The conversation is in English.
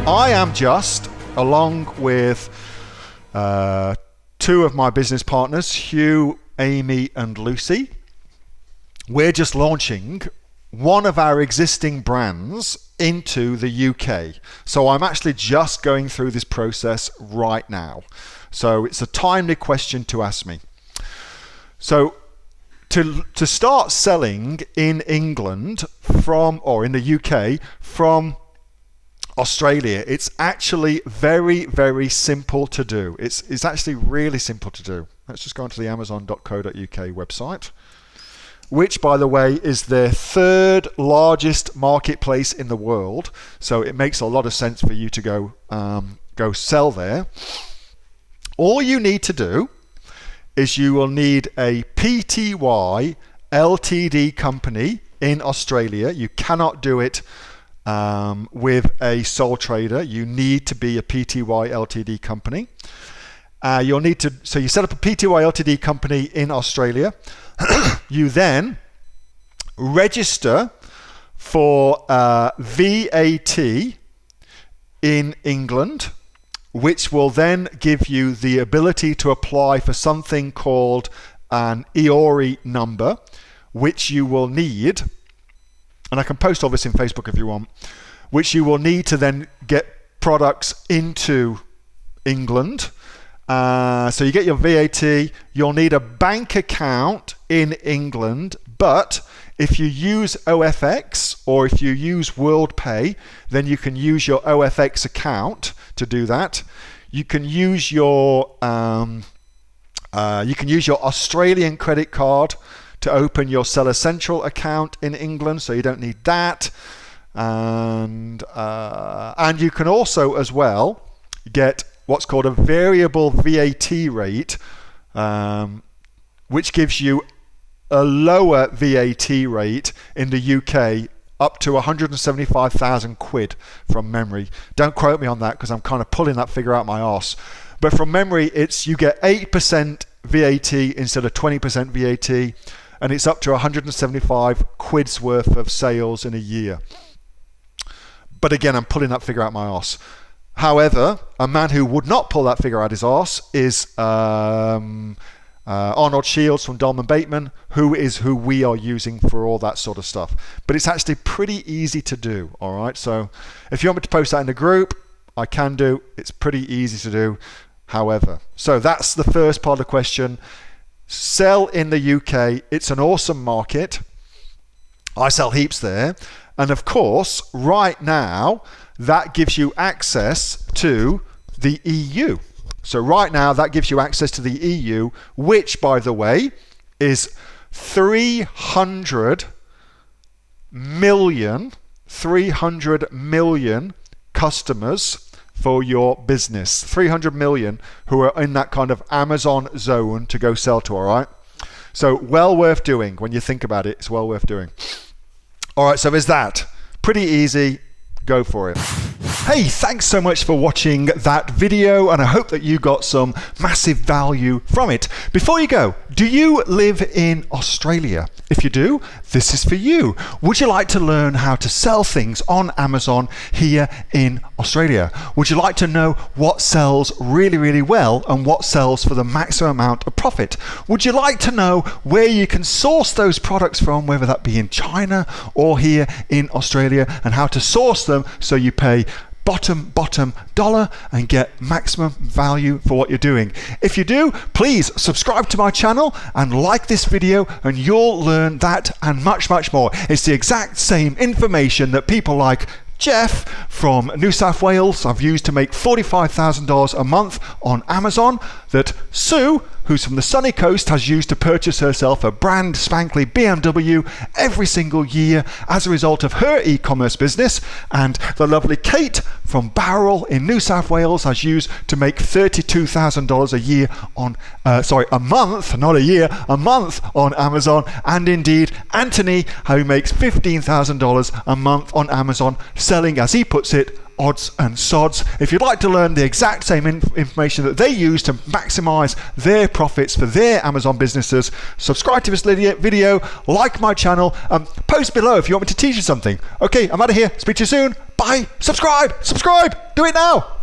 I am just, along with two of my business partners, Hugh, Amy, and Lucy, we're just launching one of our existing brands into the UK. So I'm actually just going through this process right now. So it's a timely question to ask me. So to start selling in England or in the UK from Australia, it's actually very, very simple to do. It's actually really simple to do. Let's just go onto the amazon.co.uk website, which, by the way, is their third largest marketplace in the world. So it makes a lot of sense for you to go sell there. All you need to do is you will need a PTY Ltd company in Australia. You cannot do it with a sole trader. You need to be a PTY Ltd company. So you set up a PTY Ltd company in Australia. You then register for VAT in England, which will then give you the ability to apply for something called an AOE number, which you will need, and I can post all this in Facebook if you want, which you will need to then get products into England. So you get your VAT, you'll need a bank account in England, but if you use OFX or if you use WorldPay, then you can use your OFX account to do that. You can use your Australian credit card to open your Seller Central account in England, so you don't need that. And you can also as well get what's called a variable VAT rate, which gives you a lower VAT rate in the UK, up to 175,000 quid from memory. Don't quote me on that because I'm kind of pulling that figure out my arse. But from memory, you get 8% VAT instead of 20% VAT, and it's up to 175 quid's worth of sales in a year. But again, I'm pulling that figure out my arse. However, a man who would not pull that figure out his arse is Arnold Shields from Dolman Bateman, who we are using for all that sort of stuff. But it's actually pretty easy to do, all right? So if you want me to post that in the group, I can do. It's pretty easy to do, however. So that's the first part of the question. Sell in the UK. It's an awesome market. I sell heaps there. And of course, right now, that gives you access to the EU. So right now, that gives you access to the EU, which, by the way, is 300 million customers for your business. 300 million who are in that kind of Amazon zone to go sell to, all right? So well worth doing. When you think about it, it's well worth doing. All right, so there's that. Pretty easy. Go for it. Hey, thanks so much for watching that video, and I hope that you got some massive value from it. Before you go, do you live in Australia? If you do, this is for you. Would you like to learn how to sell things on Amazon here in Australia? Would you like to know what sells really, really well and what sells for the maximum amount of profit? Would you like to know where you can source those products from, whether that be in China or here in Australia, and how to source them so you pay bottom dollar and get maximum value for what you're doing? If you do, please subscribe to my channel and like this video, and you'll learn that and much more. It's the exact same information that people like Jeff from New South Wales I've used to make $45,000 a month on Amazon, that Sue, who's from the sunny coast, has used to purchase herself a brand spankly BMW every single year as a result of her e-commerce business, and the lovely Kate from Bowral in New South Wales has used to make $32,000 a year on a month, not a year, a month on Amazon, and indeed Anthony, who makes $15,000 a month on Amazon, selling, as he puts it, odds and sods. If you'd like to learn the exact same information that they use to maximize their profits for their Amazon businesses, subscribe to this video, like my channel, post below if you want me to teach you something. Okay, I'm out of here. Speak to you soon. Bye. Subscribe. Do it now.